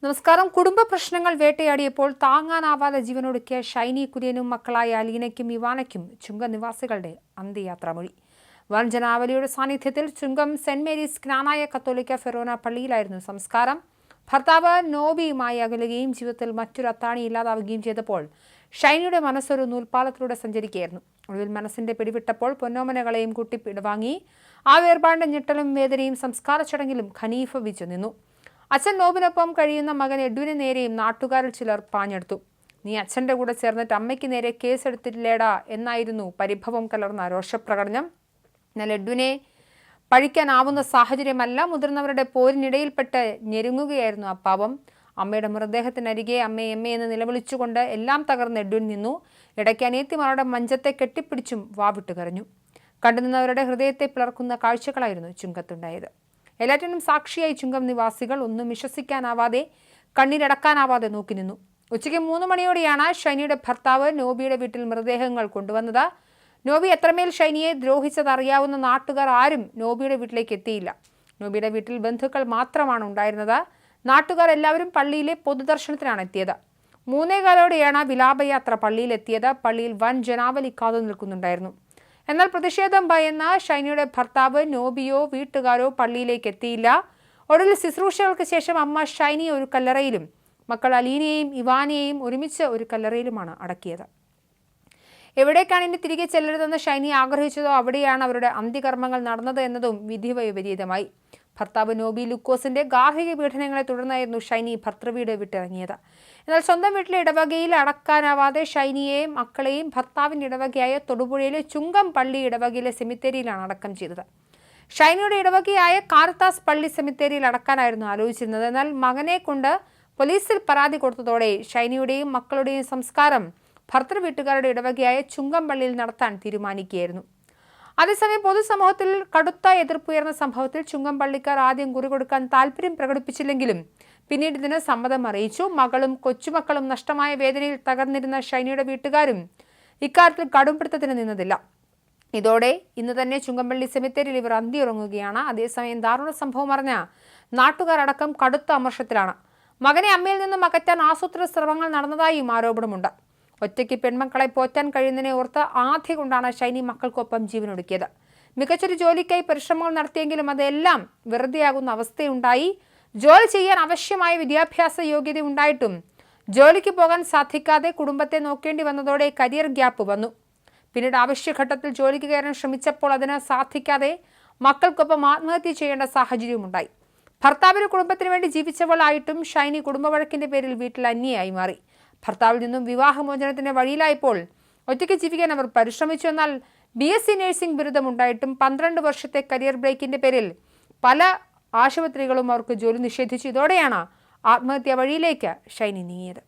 നമസ്കാരം. കുടുംബ പ്രശ്നങ്ങൾ വേട്ടയാടിയപ്പോൾ താങ്ങാനാവാതെ ജീവനൊടുക്കിയ ഷൈനി കുര്യനും മക്കളായ അലീനയ്ക്കും ഇവാനയ്ക്കും ചുങ്കം നിവാസികളുടെ അന്ത്യയാത്രാമൊഴി. വൻ ജനാവലിയുടെ സാന്നിധ്യത്തിൽ ചുങ്കം സെന്റ് മേരീസ് ജ്ഞാനായ കത്തോലിക്ക ഫെറോന പള്ളിയിലായിരുന്നു സംസ്കാരം. ഭർത്താവ് നോബിയുമായി അകലുകയും ജീവിതത്തിൽ മറ്റൊരു അത്താണി ഇല്ലാതാവുകയും ചെയ്തപ്പോൾ ഷൈനിയുടെ മനസ്സൊരു നൂൽപ്പാലത്തിലൂടെ സഞ്ചരിക്കുകയായിരുന്നു. ഒടുവിൽ മനസ്സിന്റെ പിടിവിട്ടപ്പോൾ പൊന്നോമനകളെയും കുട്ടി പിടവാങ്ങി. ആ വേർപാടിന്റെ ഞെട്ടലും വേദനയും സംസ്കാര ചടങ്ങിലും ഖനീഫ വിച്ചു നിന്നു. അച്ഛൻ നോബിനൊപ്പം കഴിയുന്ന മകൻ എഡ്വിന് നേരെയും നാട്ടുകാരിൽ ചിലർ പാഞ്ഞെടുത്തു. നീ അച്ഛൻ്റെ കൂടെ ചേർന്നിട്ട് അമ്മയ്ക്ക് നേരെ കേസെടുത്തില്ലേടാ എന്നായിരുന്നു പരിഭവം കലർന്ന രോഷപ്രകടനം. എന്നാൽ എഡ്വിനെ പഴിക്കാനാവുന്ന സാഹചര്യമല്ല. മുതിർന്നവരുടെ പോരിനിടയിൽപ്പെട്ട് ഞെരുങ്ങുകയായിരുന്നു ആ പാവം. അമ്മയുടെ മൃതദേഹത്തിനരികെ അമ്മേ എന്ന് നിലവിളിച്ചുകൊണ്ട് എല്ലാം തകർന്ന് എഡ്വിൻ നിന്നു. ഇടയ്ക്ക് അനിയത്തിമാരുടെ മഞ്ചത്തെ കെട്ടിപ്പിടിച്ചും വാവിട്ട് കരഞ്ഞു. കണ്ടുനിന്നവരുടെ ഹൃദയത്തെ പിളർക്കുന്ന കാഴ്ചകളായിരുന്നു ചുങ്കത്തുണ്ടായത്. എല്ലാറ്റിനും സാക്ഷിയായി ചുങ്കം നിവാസികൾ ഒന്നും വിശ്വസിക്കാനാവാതെ കണ്ണീരടക്കാനാവാതെ നോക്കി നിന്നു. ഉച്ചയ്ക്ക് 3 മണിയോടെയാണ് ഷൈനിയുടെ ഭർത്താവ് നോബിയുടെ വീട്ടിൽ മൃതദേഹങ്ങൾ കൊണ്ടുവന്നത്. നോബി എത്രമേൽ ഷൈനിയെ ദ്രോഹിച്ചതറിയാവുന്ന നാട്ടുകാർ ആരും നോബിയുടെ വീട്ടിലേക്ക് എത്തിയില്ല. നോബിയുടെ വീട്ടിൽ ബന്ധുക്കൾ മാത്രമാണ് ഉണ്ടായിരുന്നത്. നാട്ടുകാർ എല്ലാവരും പള്ളിയിലെ പൊതുദർശനത്തിനാണ് എത്തിയത്. 3:15ഓടെയാണ് വിലാപയാത്ര പള്ളിയിലെത്തിയത്. പള്ളിയിൽ വൻ ജനാവലി കാതു നിൽക്കുന്നുണ്ടായിരുന്നു. എന്നാൽ പ്രതിഷേധം ഭയന്ന ഷൈനിയുടെ ഭർത്താവ് നോബിയോ വീട്ടുകാരോ പള്ളിയിലേക്ക് എത്തിയില്ല. ഒടുവിൽ ശുശ്രൂഷകൾക്ക് ശേഷം അമ്മ ഷൈനിയെ ഒരു കല്ലറയിലും മക്കൾ അലീനയെയും ഇവാനയെയും ഒരുമിച്ച് ഒരു കല്ലറയിലുമാണ് അടക്കിയത്. എവിടേക്കാണ് ഇനി തിരികെ ചെല്ലരുതെന്ന് ഷൈനി ആഗ്രഹിച്ചതോ അവിടെയാണ് അവരുടെ അന്ത്യകർമ്മങ്ങൾ നടന്നത് എന്നതും വിധിവിപരീതമായി. ഭർത്താവ് നോബി ലുക്കോസിന്റെ ഗാർഹിക പീഡനങ്ങളെ തുടർന്നായിരുന്നു ഷൈനി ഭർത്തൃവീട് വിട്ടിറങ്ങിയത്. എന്നാൽ സ്വന്തം വീട്ടിലെ ഇടവകയിൽ അടക്കാനാവാതെ ഷൈനിയെയും മക്കളെയും ഭർത്താവിൻ്റെ ഇടവകയായ തൊടുപുഴയിലെ ചുങ്കം പള്ളി ഇടവകയിലെ സെമിത്തേരിയിലാണ് അടക്കം ചെയ്തത്. ഷൈനിയുടെ ഇടവകയായ കാർത്താസ് പള്ളി സെമിത്തേരിയിൽ അടക്കാനായിരുന്നു ആലോചിച്ചിരുന്നത്. എന്നാൽ മകനെ കൊണ്ട് പോലീസിൽ പരാതി കൊടുത്തതോടെ ഷൈനിയുടെയും മക്കളുടെയും സംസ്കാരം ഭർത്തൃ വീട്ടുകാരുടെ ഇടവകയായ ചുങ്കം പള്ളിയിൽ നടത്താൻ തീരുമാനിക്കുകയായിരുന്നു. അതേസമയം പൊതുസമൂഹത്തിൽ കടുത്ത എതിർപ്പുയർന്ന സംഭവത്തിൽ ചുങ്കം പള്ളിക്കാർ ആദ്യം കുറികൊടുക്കാൻ താല്പര്യം പ്രകടിപ്പിച്ചില്ലെങ്കിലും പിന്നീട് ഇതിന് സമ്മതം അറിയിച്ചു. മകളും കൊച്ചുമക്കളും നഷ്ടമായ വേദനയിൽ തകർന്നിരുന്ന ഷൈനിയുടെ വീട്ടുകാരും ഇക്കാര്യത്തിൽ കടുംപിടുത്തത്തിന് നിന്നതില്ല. ഇതോടെ ഇന്ന് തന്നെ ചുങ്കംപള്ളി സെമിത്തേരിയിൽ ഇവർ അന്തിയുറങ്ങുകയാണ്. അതേസമയം ദാരുണ സംഭവം അറിഞ്ഞ നാട്ടുകാർ അടക്കം കടുത്ത അമർഷത്തിലാണ്. മകനെ അമ്മയിൽ നിന്നും അകറ്റാൻ ആസൂത്രിത ശ്രമങ്ങൾ നടന്നതായും ആരോപണമുണ്ട്. ഒറ്റയ്ക്ക് പെൺമക്കളെ പോറ്റാൻ കഴിയുന്നതിനെ ഓർത്ത് ആദ്യ കൊണ്ടാണ് ഷൈനി മക്കൾക്കൊപ്പം ജീവനൊടുക്കിയത്. മികച്ചൊരു ജോലിക്കായി പരിശ്രമങ്ങൾ നടത്തിയെങ്കിലും അതെല്ലാം വെറുതെയാകുന്ന അവസ്ഥയുണ്ടായി. ജോലി ചെയ്യാൻ ആവശ്യമായ വിദ്യാഭ്യാസ യോഗ്യത ഉണ്ടായിട്ടും ജോലിക്ക് പോകാൻ സാധിക്കാതെ കുടുംബത്തെ നോക്കേണ്ടി വന്നതോടെ കരിയർ ഗ്യാപ്പ് വന്നു. പിന്നീട് ആവശ്യഘട്ടത്തിൽ ജോലിക്ക് കയറാൻ ശ്രമിച്ചപ്പോൾ അതിന് സാധിക്കാതെ മക്കൾക്കൊപ്പം ആത്മഹത്യ ചെയ്യേണ്ട സാഹചര്യമുണ്ടായി. ഭർത്താവിന് കുടുംബത്തിന് വേണ്ടി ജീവിച്ചവളായിട്ടും ഷൈനി കുടുംബവഴക്കിന്റെ പേരിൽ വീട്ടിൽ അന്യയായി മാറി. ഭർത്താവിൽ നിന്നും വിവാഹമോചനത്തിന്റെ വഴിയിലായപ്പോൾ ഒറ്റയ്ക്ക് ജീവിക്കാൻ അവർ പരിശ്രമിച്ചു. എന്നാൽ BSc നഴ്സിംഗ് ബിരുദമുണ്ടായിട്ടും 12 വർഷത്തെ കരിയർ ബ്രേക്കിന്റെ പേരിൽ പല ആശുപത്രികളും അവർക്ക് ജോലി നിഷേധിച്ചു. ഇതോടെയാണ് ആത്മഹത്യാ വഴിയിലേക്ക് ഷൈനി നീങ്ങിയത്.